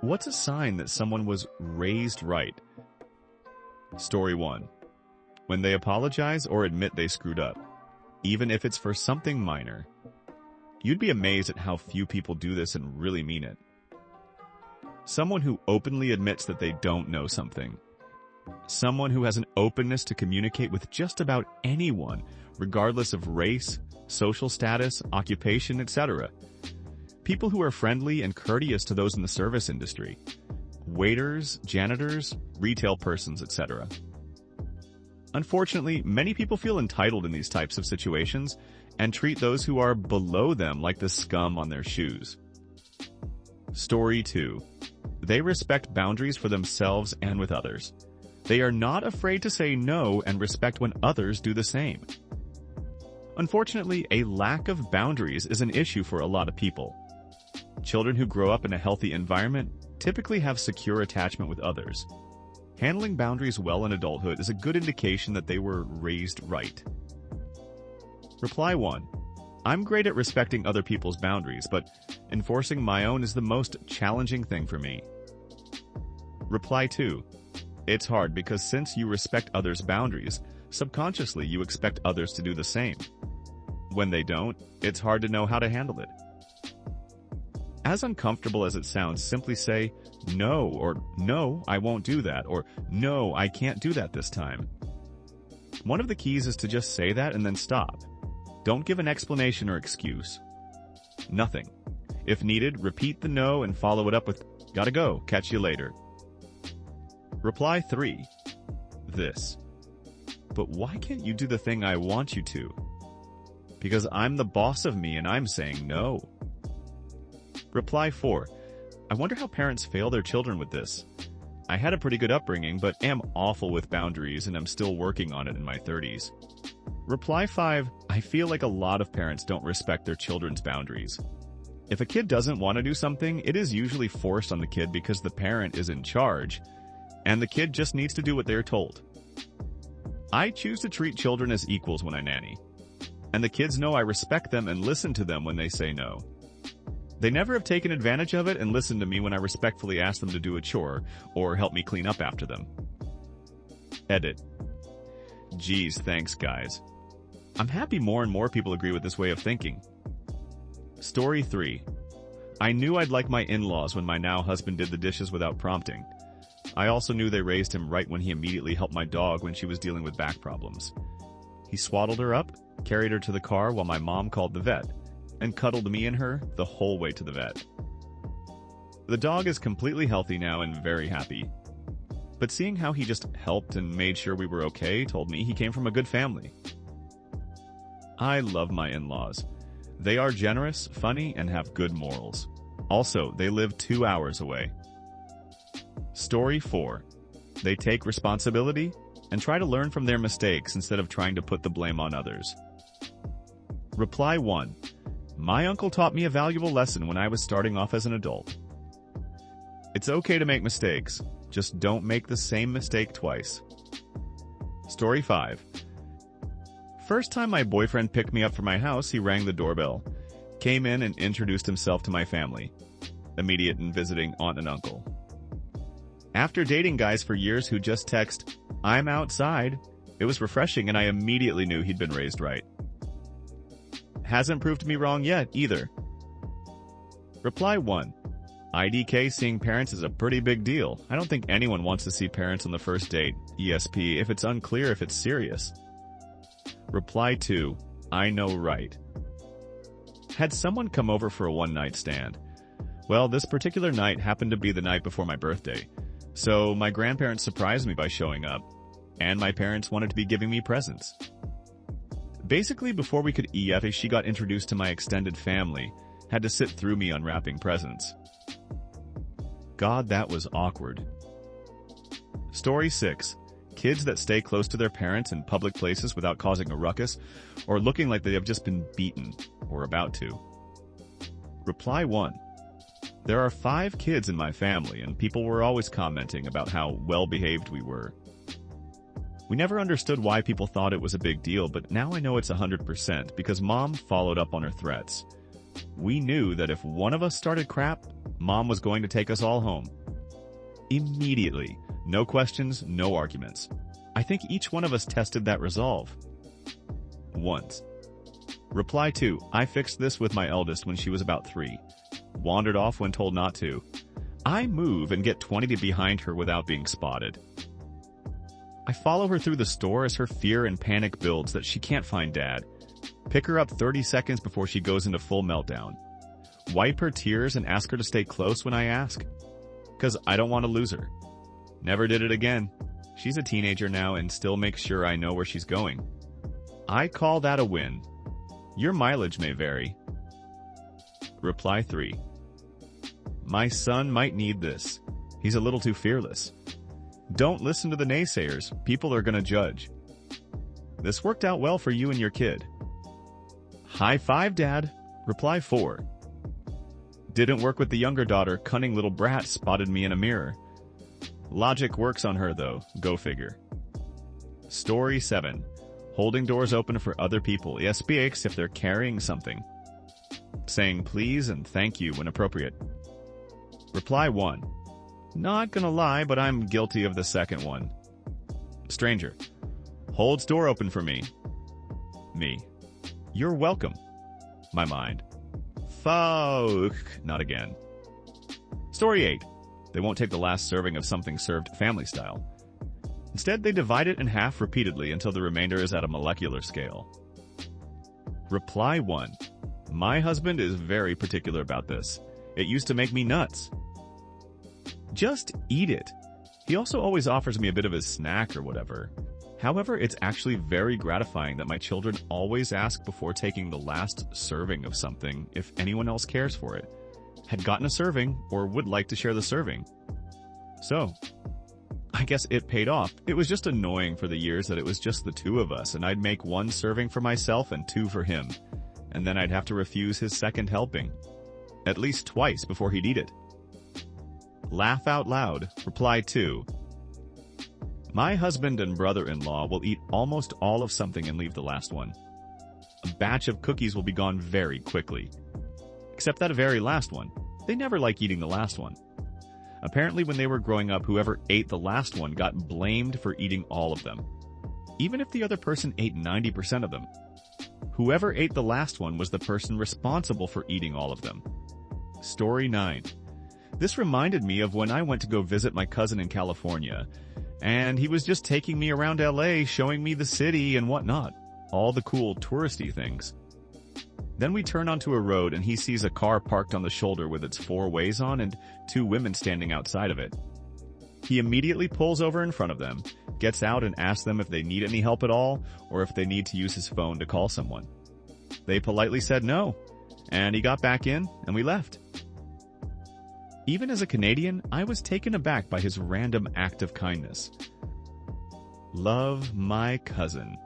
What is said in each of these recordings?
What's a sign that someone was raised right? Story 1. When they apologize or admit they screwed up, even if it's for something minor. You'd be amazed at how few people do this and really mean it. Someone who openly admits that they don't know something. Someone who has an openness to communicate with just about anyone, regardless of race, social status, occupation, etc. People who are friendly and courteous to those in the service industry. Waiters, janitors, retail persons, etc. Unfortunately, many people feel entitled in these types of situations and treat those who are below them like the scum on their shoes. Story 2. They respect boundaries for themselves and with others. They are not afraid to say no and respect when others do the same. Unfortunately, a lack of boundaries is an issue for a lot of people. Children who grow up in a healthy environment typically have secure attachment with others. Handling boundaries well in adulthood is a good indication that they were raised right. Reply 1. I'm great at respecting other people's boundaries, but enforcing my own is the most challenging thing for me. Reply 2. It's hard because since you respect others' boundaries, subconsciously you expect others to do the same. When they don't, it's hard to know how to handle it. As uncomfortable as it sounds, simply say, no, or no, I won't do that, or no, I can't do that this time. One of the keys is to just say that and then stop. Don't give an explanation or excuse. Nothing. If needed, repeat the no and follow it up with, gotta go, catch you later. Reply 3. This. But why can't you do the thing I want you to? Because I'm the boss of me and I'm saying no. Reply 4. I wonder how parents fail their children with this. I had a pretty good upbringing, but am awful with boundaries and I'm still working on it in my 30s. Reply 5. I feel like a lot of parents don't respect their children's boundaries. If a kid doesn't want to do something, it is usually forced on the kid because the parent is in charge, and the kid just needs to do what they're told. I choose to treat children as equals when I nanny, and the kids know I respect them and listen to them when they say no. They never have taken advantage of it and listened to me when I respectfully ask them to do a chore or help me clean up after them. Edit. Geez, thanks guys. I'm happy more and more people agree with this way of thinking. Story 3. I knew I'd like my in-laws when my now husband did the dishes without prompting. I also knew they raised him right when he immediately helped my dog when she was dealing with back problems. He swaddled her up, carried her to the car while my mom called the vet, and cuddled me and her the whole way to the vet. The dog is completely healthy now and very happy. But seeing how he just helped and made sure we were okay told me he came from a good family. I love my in-laws. They are generous, funny, and have good morals. Also, they live 2 hours away. Story 4. They take responsibility and try to learn from their mistakes instead of trying to put the blame on others. Reply 1. My uncle taught me a valuable lesson when I was starting off as an adult. It's okay to make mistakes, just don't make the same mistake twice. Story 5. First time my boyfriend picked me up from my house, he rang the doorbell, came in and introduced himself to my family, immediate and visiting aunt and uncle. After dating guys for years who just text, I'm outside, it was refreshing and I immediately knew he'd been raised right. Hasn't proved me wrong yet, either. Reply 1. IDK seeing parents is a pretty big deal. I don't think anyone wants to see parents on the first date, ESP, if it's unclear if it's serious. Reply 2. I know right. Had someone come over for a one-night stand? Well, this particular night happened to be the night before my birthday. So my grandparents surprised me by showing up, and my parents wanted to be giving me presents. Basically, before we could EF, she got introduced to my extended family, had to sit through me unwrapping presents. God, that was awkward. Story 6. Kids that stay close to their parents in public places without causing a ruckus, or looking like they have just been beaten, or about to. Reply 1. There are 5 kids in my family, and people were always commenting about how well-behaved we were. We never understood why people thought it was a big deal, but now I know it's 100% because Mom followed up on her threats. We knew that if one of us started crap, Mom was going to take us all home. Immediately. No questions, no arguments. I think each one of us tested that resolve. Once. Reply 2. I fixed this with my eldest when she was about 3. Wandered off when told not to. I move and get 20 behind her without being spotted. I follow her through the store as her fear and panic builds that she can't find Dad. Pick her up 30 seconds before she goes into full meltdown. Wipe her tears and ask her to stay close when I ask. 'Cause I don't want to lose her. Never did it again. She's a teenager now and still makes sure I know where she's going. I call that a win. Your mileage may vary. Reply 3. My son might need this. He's a little too fearless. Don't listen to the naysayers. People are gonna judge. This worked out well for you and your kid. High five, Dad. Reply 4. Didn't work with the younger daughter. Cunning little brat spotted me in a mirror. Logic works on her, though. Go figure. Story 7. Holding doors open for other people, SPX if they're carrying something. Saying please and thank you when appropriate. Reply 1. Not gonna lie, but I'm guilty of the second one. Stranger. Holds door open for me. Me. You're welcome. My mind. Fuck. Not again. Story 8. They won't take the last serving of something served family style. Instead, they divide it in half repeatedly until the remainder is at a molecular scale. Reply 1. My husband is very particular about this. It used to make me nuts. Just eat it. He also always offers me a bit of his snack or whatever. However, it's actually very gratifying that my children always ask before taking the last serving of something if anyone else cares for it, had gotten a serving, or would like to share the serving. So, I guess it paid off. It was just annoying for the years that it was just the two of us, and I'd make 1 serving for myself and 2 for him, and then I'd have to refuse his second helping. At least twice before he'd eat it. Laugh out loud. Reply 2. My husband and brother-in-law will eat almost all of something and leave the last one. A batch of cookies will be gone very quickly. Except that very last one. They never like eating the last one. Apparently when they were growing up, whoever ate the last one got blamed for eating all of them. Even if the other person ate 90% of them. Whoever ate the last one was the person responsible for eating all of them. Story 9. This reminded me of when I went to go visit my cousin in California, and he was just taking me around LA, showing me the city and whatnot. All the cool touristy things. Then we turn onto a road and he sees a car parked on the shoulder with its 4 ways on and 2 women standing outside of it. He immediately pulls over in front of them, gets out and asks them if they need any help at all or if they need to use his phone to call someone. They politely said no, and he got back in and we left. Even as a Canadian, I was taken aback by his random act of kindness. Love my cousin.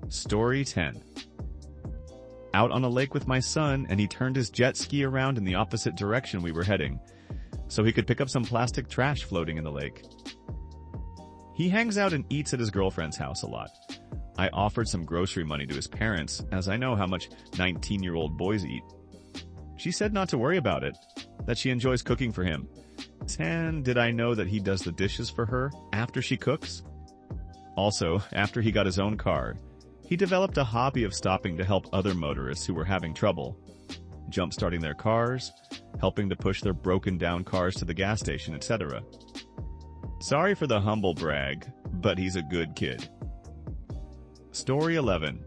Story 10. Out on a lake with my son, and he turned his jet ski around in the opposite direction we were heading, so he could pick up some plastic trash floating in the lake. He hangs out and eats at his girlfriend's house a lot. I offered some grocery money to his parents, as I know how much 19-year-old boys eat. She said not to worry about it, that she enjoys cooking for him. And did I know that he does the dishes for her after she cooks? Also, after he got his own car, he developed a hobby of stopping to help other motorists who were having trouble, jump-starting their cars, helping to push their broken-down cars to the gas station, etc. Sorry for the humble brag, but he's a good kid. Story 11.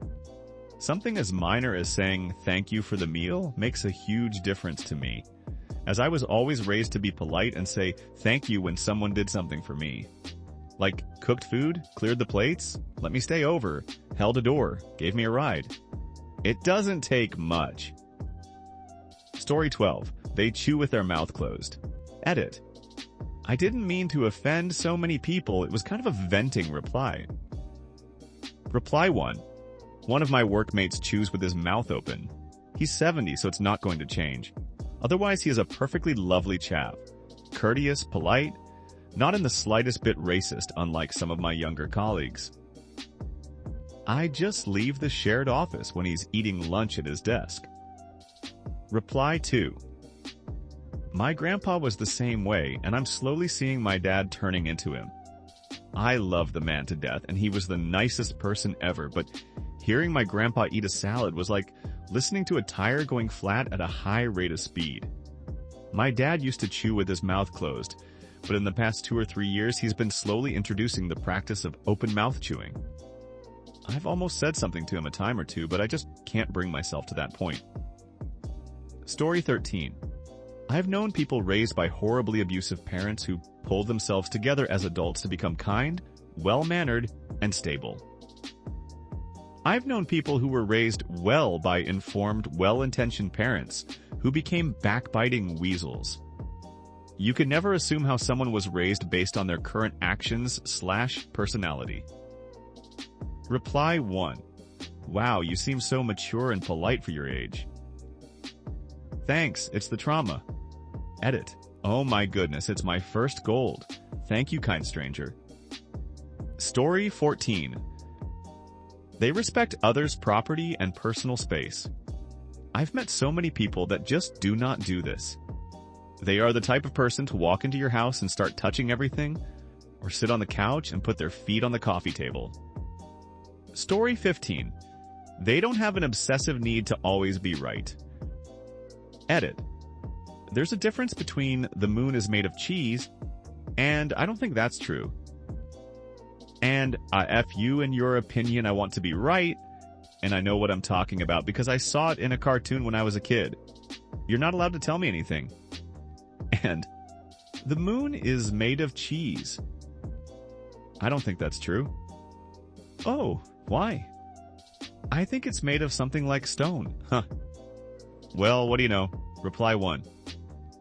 Something as minor as saying thank you for the meal makes a huge difference to me, as I was always raised to be polite and say thank you when someone did something for me. Like cooked food, cleared the plates, let me stay over, held a door, gave me a ride. It doesn't take much. Story 12. They chew with their mouth closed. Edit. I didn't mean to offend so many people, it was kind of a venting reply. Reply 1. One of my workmates chews with his mouth open. He's 70, so it's not going to change. Otherwise, he is a perfectly lovely chap. Courteous, polite, not in the slightest bit racist, unlike some of my younger colleagues. I just leave the shared office when he's eating lunch at his desk. Reply 2. My grandpa was the same way, and I'm slowly seeing my dad turning into him. I love the man to death, and he was the nicest person ever, but hearing my grandpa eat a salad was like listening to a tire going flat at a high rate of speed. My dad used to chew with his mouth closed, but in the past 2 or 3 years, he's been slowly introducing the practice of open mouth chewing. I've almost said something to him a time or two, but I just can't bring myself to that point. Story 13. I've known people raised by horribly abusive parents who pulled themselves together as adults to become kind, well-mannered, and stable. I've known people who were raised well by informed, well-intentioned parents who became backbiting weasels. You can never assume how someone was raised based on their current actions/personality. Reply 1. Wow, you seem so mature and polite for your age. Thanks, it's the trauma. Edit. Oh my goodness, it's my first gold. Thank you, kind stranger. Story 14. They respect others' property and personal space. I've met so many people that just do not do this. They are the type of person to walk into your house and start touching everything, or sit on the couch and put their feet on the coffee table. Story 15. They don't have an obsessive need to always be right. Edit. There's a difference between the moon is made of cheese, and I don't think that's true. And F you and your opinion, I want to be right, and I know what I'm talking about because I saw it in a cartoon when I was a kid. You're not allowed to tell me anything. And the moon is made of cheese. I don't think that's true. Oh, why? I think it's made of something like stone. Huh. Well, what do you know? Reply 1.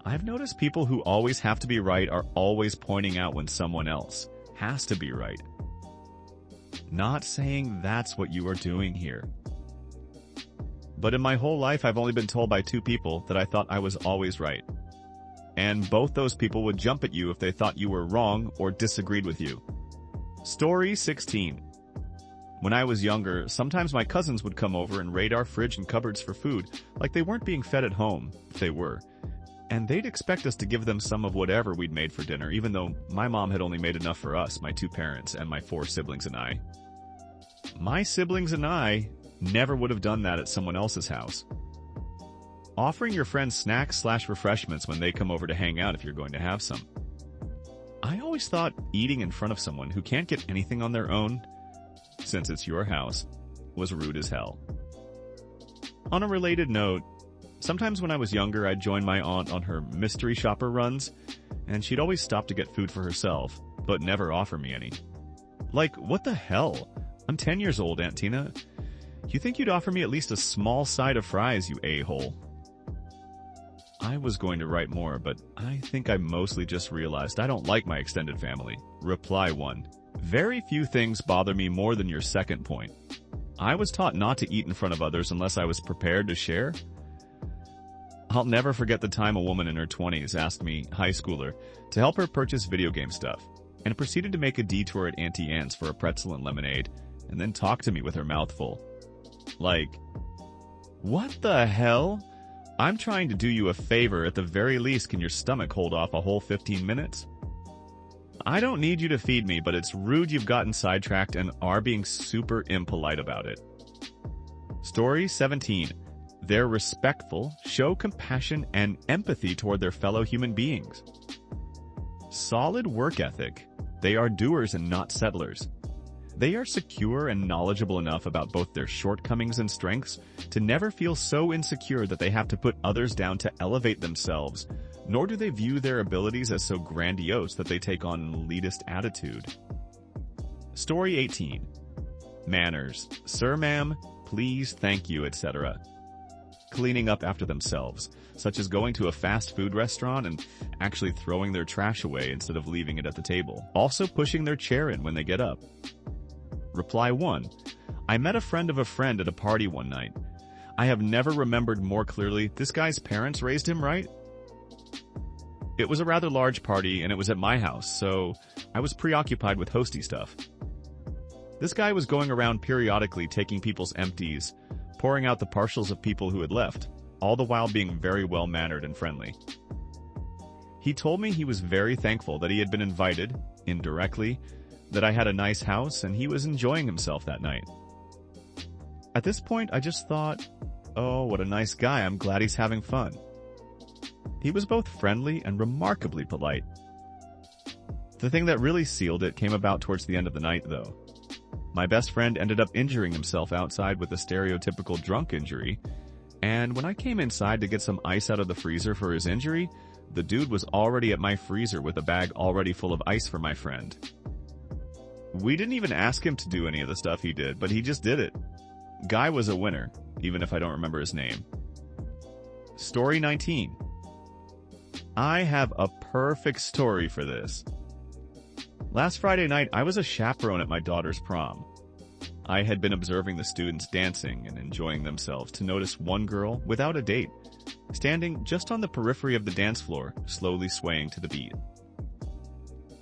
I've noticed people who always have to be right are always pointing out when someone else has to be right. Not saying that's what you are doing here. But in my whole life, I've only been told by 2 people that I thought I was always right. And both those people would jump at you if they thought you were wrong or disagreed with you. Story 16. When I was younger, sometimes my cousins would come over and raid our fridge and cupboards for food, like they weren't being fed at home, if they were. And they'd expect us to give them some of whatever we'd made for dinner, even though my mom had only made enough for us, my 2 parents, and my 4 siblings and I. My siblings and I never would have done that at someone else's house. Offering your friends snacks/refreshments when they come over to hang out if you're going to have some. I always thought eating in front of someone who can't get anything on their own, since it's your house, was rude as hell. On a related note, sometimes when I was younger, I'd join my aunt on her mystery shopper runs, and she'd always stop to get food for herself, but never offer me any. Like, what the hell? I'm 10 years old, Aunt Tina. You think you'd offer me at least a small side of fries, you a-hole? I was going to write more, but I think I mostly just realized I don't like my extended family. Reply 1. Very few things bother me more than your second point. I was taught not to eat in front of others unless I was prepared to share. I'll never forget the time a woman in her 20s asked me, high schooler, to help her purchase video game stuff, and proceeded to make a detour at Auntie Anne's for a pretzel and lemonade, and then talk to me with her mouth full. Like, what the hell? I'm trying to do you a favor. At the very least, can your stomach hold off a whole 15 minutes? I don't need you to feed me, but it's rude you've gotten sidetracked and are being super impolite about it. Story 17. They're respectful, show compassion and empathy toward their fellow human beings. Solid work ethic. They are doers and not settlers. They are secure and knowledgeable enough about both their shortcomings and strengths to never feel so insecure that they have to put others down to elevate themselves, nor do they view their abilities as so grandiose that they take on an elitist attitude. Story 18. Manners. Sir, ma'am, please, thank you, etc. Cleaning up after themselves, such as going to a fast food restaurant and actually throwing their trash away instead of leaving it at the table. Also pushing their chair in when they get up. Reply 1. I met a friend of a friend at a party one night. I have never remembered more clearly, this guy's parents raised him right? It was a rather large party and it was at my house, so I was preoccupied with hosty stuff. This guy was going around periodically taking people's empties, pouring out the partials of people who had left, all the while being very well-mannered and friendly. He told me he was very thankful that he had been invited, indirectly, that I had a nice house and he was enjoying himself that night. At this point, I just thought, oh, what a nice guy, I'm glad he's having fun. He was both friendly and remarkably polite. The thing that really sealed it came about towards the end of the night, though. My best friend ended up injuring himself outside with a stereotypical drunk injury, and when I came inside to get some ice out of the freezer for his injury, the dude was already at my freezer with a bag already full of ice for my friend. We didn't even ask him to do any of the stuff he did, but he just did it. Guy was a winner, even if I don't remember his name. Story 19. I have a perfect story for this. Last Friday night, I was a chaperone at my daughter's prom. I had been observing the students dancing and enjoying themselves to notice one girl, without a date, standing just on the periphery of the dance floor, slowly swaying to the beat.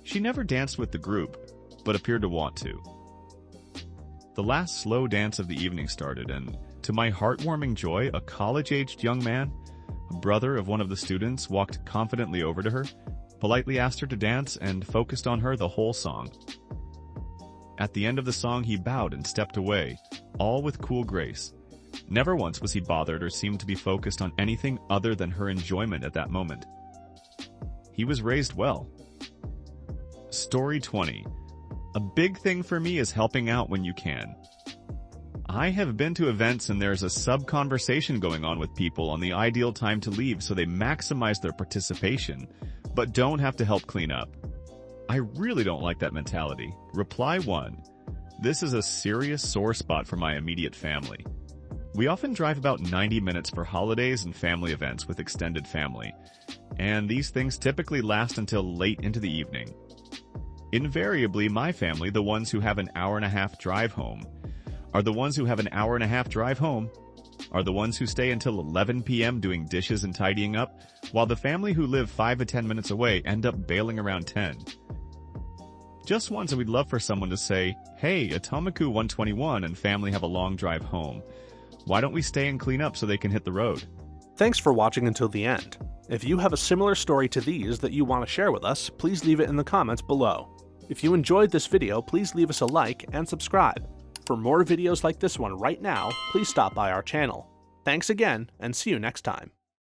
She never danced with the group, but appeared to want to. The last slow dance of the evening started, and to my heartwarming joy, a college-aged young man, a brother of one of the students, walked confidently over to her, politely asked her to dance, and focused on her the whole song. At the end of the song, he bowed and stepped away, all with cool grace. Never once was he bothered or seemed to be focused on anything other than her enjoyment at that moment. He was raised well. Story 20. A big thing for me is helping out when you can. I have been to events and there's a sub-conversation going on with people on the ideal time to leave so they maximize their participation, but don't have to help clean up. I really don't like that mentality. Reply 1. This is a serious sore spot for my immediate family. We often drive about 90 minutes for holidays and family events with extended family, and these things typically last until late into the evening. Invariably, my family, the ones who have an hour-and-a-half drive home, are the ones who stay until 11 p.m. doing dishes and tidying up, while the family who live 5 to 10 minutes away end up bailing around 10. Just once we'd love for someone to say, hey, Atomiku 121 and family have a long drive home. Why don't we stay and clean up so they can hit the road? Thanks for watching until the end. If you have a similar story to these that you want to share with us, please leave it in the comments below. If you enjoyed this video, please leave us a like and subscribe. For more videos like this one right now, please stop by our channel. Thanks again, and see you next time.